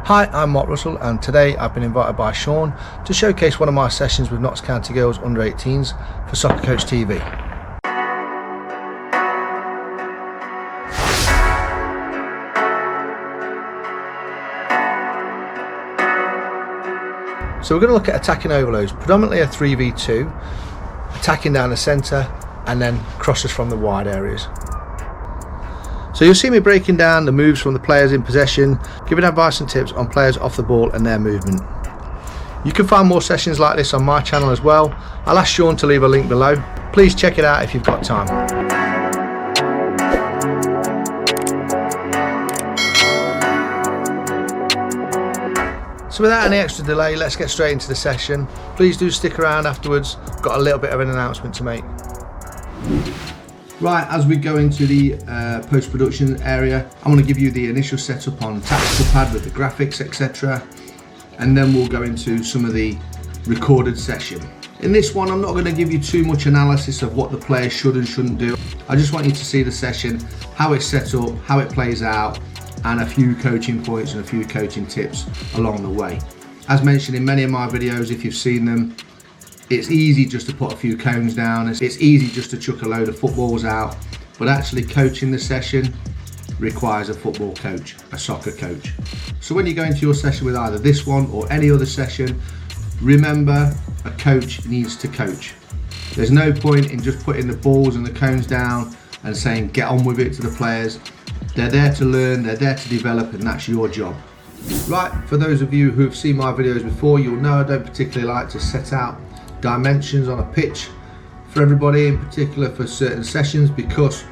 Hi, I'm Mark Russell, and today I've been invited by Shaun to showcase one of my sessions with Notts County girls under 18s for SoccerCoachTV. So we're going to look at attacking overloads, predominantly a 3v2, attacking down the centre and then crosses from the wide areas. So you'll see me breaking down the moves from the players in possession, giving advice and tips on players off the ball and their movement. You can find more sessions like this on my channel as well. I'll ask Shaun to leave a link below. Please check it out if you've got time. So without any extra delay, let's get straight into the session. Please do stick around afterwards. Got a little bit of an announcement to make. Right, as we go into the post-production area, I want to give you the initial setup on tactical pad with the graphics, etc. And then we'll go into some of the recorded session. In this one, I'm not going to give you too much analysis of what the players should and shouldn't do. I just want you to see the session, how it's set up, how it plays out, and a few coaching points and a few coaching tips along the way. As mentioned in many of my videos, if you've seen them, it's easy just to put a few cones down, it's easy just to chuck a load of footballs out, but actually coaching the session requires a football coach, a soccer coach. So when you go into your session with either this one or any other session, remember a coach needs to coach. There's no point in just putting the balls and the cones down and saying get on with it to the players. They're there to learn, they're there to develop, and that's your job. Right, for those of you who have seen my videos before, you'll know I don't particularly like to set out dimensions on a pitch for everybody, in particular for certain sessions, because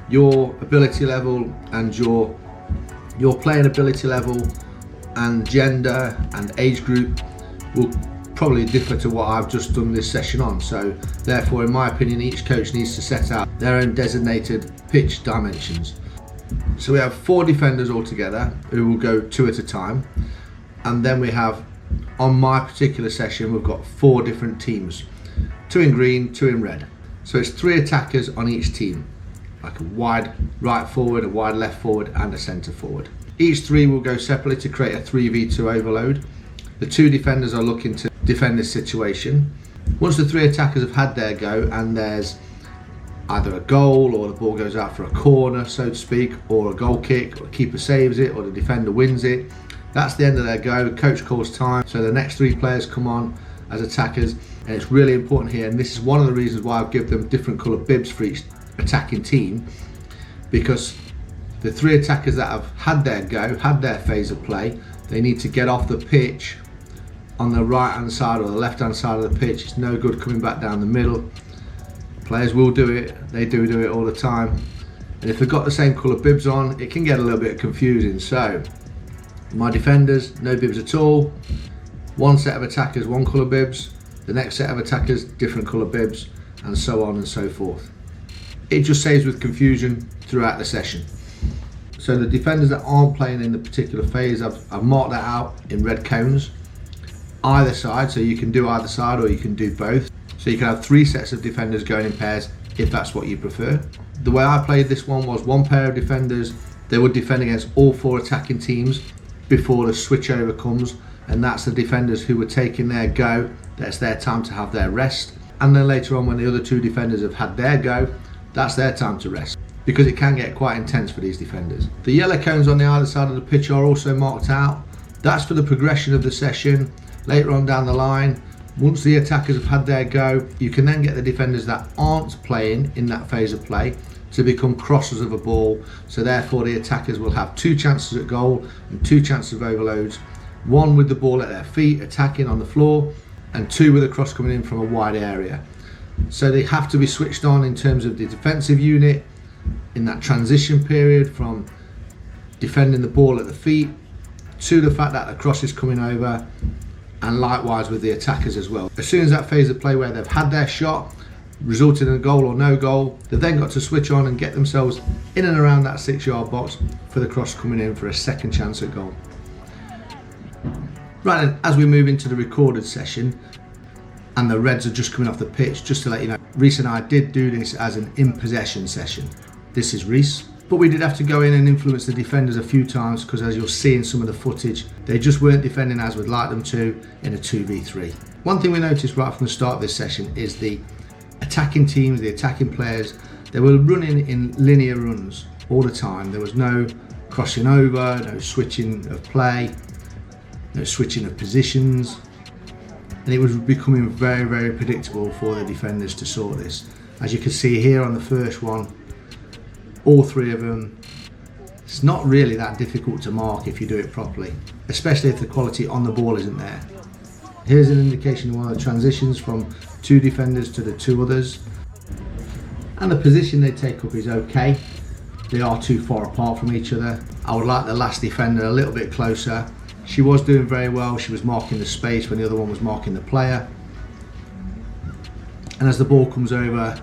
your ability level and your playing ability level and gender and age group will probably differ to what I've just done this session on. So therefore, in my opinion, each coach needs to set out their own designated pitch dimensions. So we have 4 defenders altogether who will go 2 at a time, and then we have, on my particular session, we've got 4 different teams, 2 in green, 2 in red. So it's 3 attackers on each team, like a wide right forward, a wide left forward, and a centre forward. Each 3 will go separately to create a 3v2 overload. The 2 defenders are looking to defend this situation. Once the 3 attackers have had their go and there's either a goal or the ball goes out for a corner, so to speak, or a goal kick, or the keeper saves it, or the defender wins it, that's the end of their go. The coach calls time, so the next 3 players come on as attackers, and it's really important here, and this is one of the reasons why I've given them different coloured bibs for each attacking team, because the 3 attackers that have had their go, had their phase of play, they need to get off the pitch on the right hand side or the left hand side of the pitch. It's no good coming back down the middle. Players will do it, they do it all the time, and if they've got the same colour bibs on, it can get a little bit confusing. So my defenders, no bibs at all. One set of attackers, one colour bibs. The next set of attackers, different colour bibs, and so on and so forth. It just saves with confusion throughout the session. So the defenders that aren't playing in the particular phase, I've marked that out in red cones either side, so you can do either side or you can do both. So you can have 3 sets of defenders going in pairs if that's what you prefer. The way I played this one was 1 pair of defenders, they would defend against all 4 attacking teams before the switch over comes, and that's the defenders who were taking their go. That's their time to have their rest, and then later on when the other 2 defenders have had their go, that's their time to rest, because it can get quite intense for these defenders. The yellow cones on the either side of the pitch are also marked out. That's for the progression of the session later on down the line. Once the attackers have had their go, you can then get the defenders that aren't playing in that phase of play to become crossers of a ball, so therefore the attackers will have 2 chances at goal and 2 chances of overloads, 1 with the ball at their feet attacking on the floor, and 2 with a cross coming in from a wide area. So they have to be switched on in terms of the defensive unit in that transition period from defending the ball at the feet to the fact that the cross is coming over, and likewise with the attackers as well. As soon as that phase of play where they've had their shot, resulted in a goal or no goal, they've then got to switch on and get themselves in and around that 6-yard box for the cross coming in for a second chance at goal. Right then, as we move into the recorded session, and the Reds are just coming off the pitch, just to let you know, Reese and I did do this as an in possession session. This is Reese, But we did have to go in and influence the defenders a few times, because as you'll see in some of the footage, they just weren't defending as we'd like them to in a 2v3. One thing we noticed right from the start of this session is the attacking teams, the attacking players, they were running in linear runs all the time. There was no crossing over, no switching of play, no switching of positions, and it was becoming very, very predictable for the defenders to sort this. As you can see here on the first one, all three of them, it's not really that difficult to mark if you do it properly, especially if the quality on the ball isn't there. Here's an indication of one of the transitions from two defenders to the two others, and the position they take up is okay. They are too far apart from each other. I would like the last defender a little bit closer. She was doing very well. She was marking the space when the other one was marking the player. And as the ball comes over,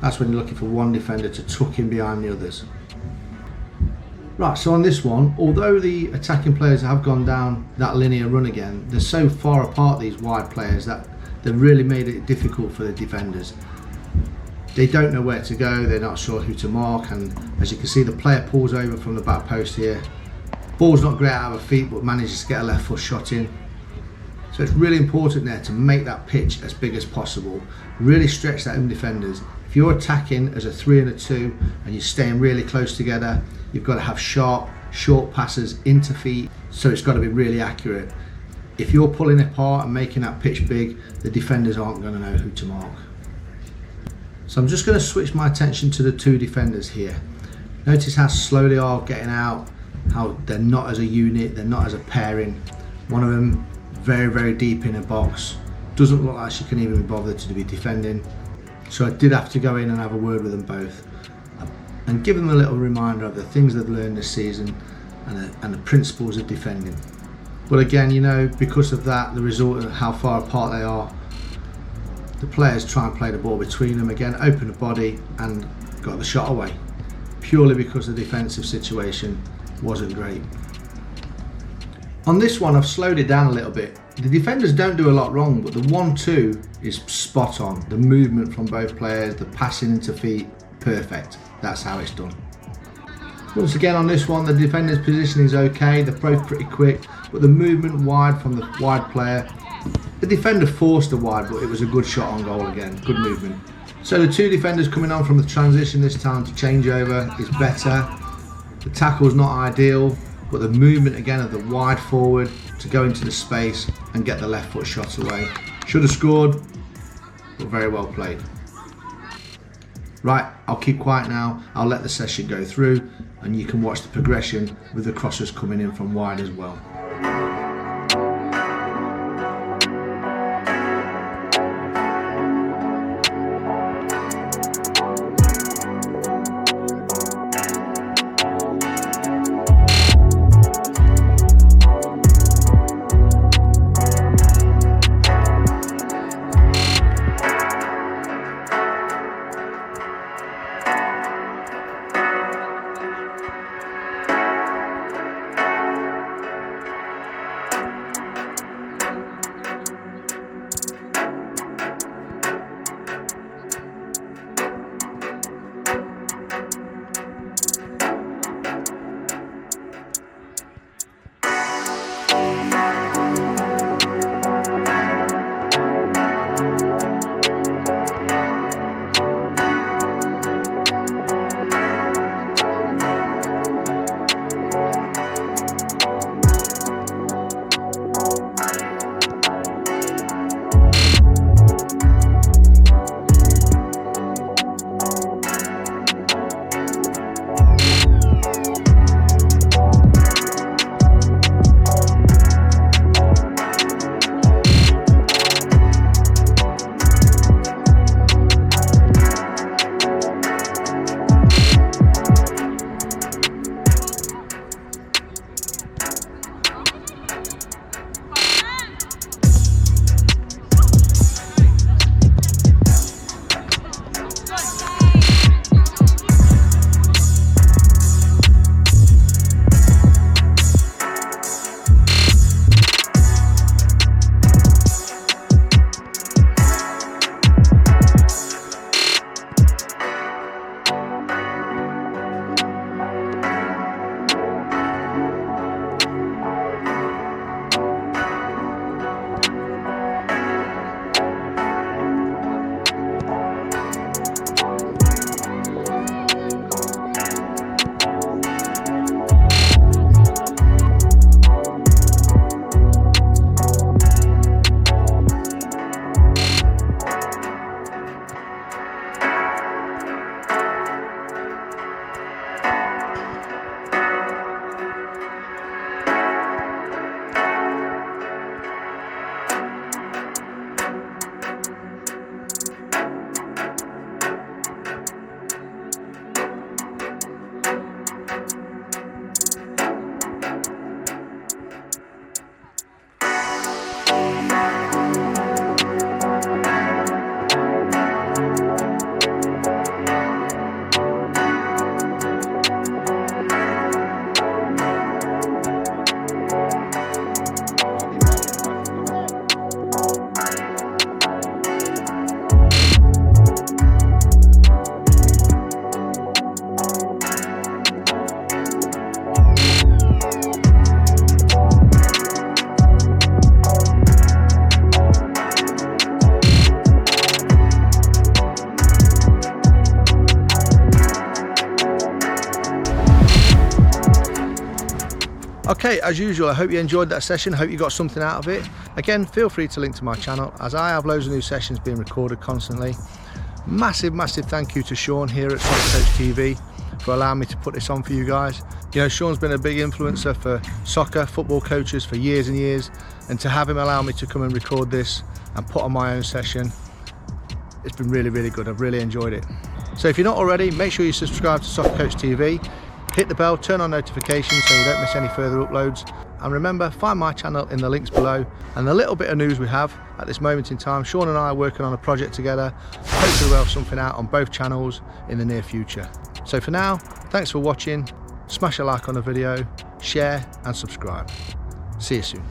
that's when you're looking for one defender to tuck in behind the others. Right, so on this one, although the attacking players have gone down that linear run again, they're so far apart, these wide players, that they've really made it difficult for the defenders. They don't know where to go, they're not sure who to mark, and as you can see, the player pulls over from the back post here. Ball's not great out of her feet, but manages to get a left foot shot in. So it's really important there to make that pitch as big as possible. Really stretch that in defenders. If you're attacking as a 3 and a 2 and you're staying really close together, you've got to have sharp, short passes into feet, so it's got to be really accurate. If you're pulling apart and making that pitch big, the defenders aren't going to know who to mark. So I'm just going to switch my attention to the two defenders here. Notice how slow they are getting out, how they're not as a unit, they're not as a pairing. One of them very, very deep in a box. Doesn't look like she can even be bothered to be defending. So I did have to go in and have a word with them both and give them a little reminder of the things they've learned this season and the principles of defending. But again, you know, because of that, the result of how far apart they are, the players try and play the ball between them again, open the body and got the shot away, purely because the defensive situation wasn't great. On this one, I've slowed it down a little bit. The defenders don't do a lot wrong, but the 1-2 is spot on. The movement from both players, the passing into feet, perfect. That's how it's done. Once again on this one, the defender's positioning is okay. They're both pretty quick, but the movement wide from the wide player, the defender forced the wide, but it was a good shot on goal again. Good movement. So the two defenders coming on from the transition this time to change over is better. The tackle's not ideal, but the movement again of the wide forward to go into the space and get the left foot shot away. Should have scored, but very well played. Right, I'll keep quiet now. I'll let the session go through and you can watch the progression with the crossers coming in from wide as well. Okay, as usual, I hope you enjoyed that session. I hope you got something out of it. Again, feel free to link to my channel, as I have loads of new sessions being recorded constantly. Massive thank you to Shaun here at SoccerCoachTV for allowing me to put this on for you guys. You know, Shaun's been a big influencer for soccer, football coaches for years and years, and to have him allow me to come and record this and put on my own session, it's been really good. I've really enjoyed it. So if you're not already, make sure you subscribe to SoccerCoachTV, hit the bell, turn on notifications so you don't miss any further uploads, and remember, find my channel in the links below. And the little bit of news we have at this moment in time, Shaun and I are working on a project together. Hopefully we'll have something out on both channels in the near future. So for now, thanks for watching. Smash a like on the video, share and subscribe. See you soon.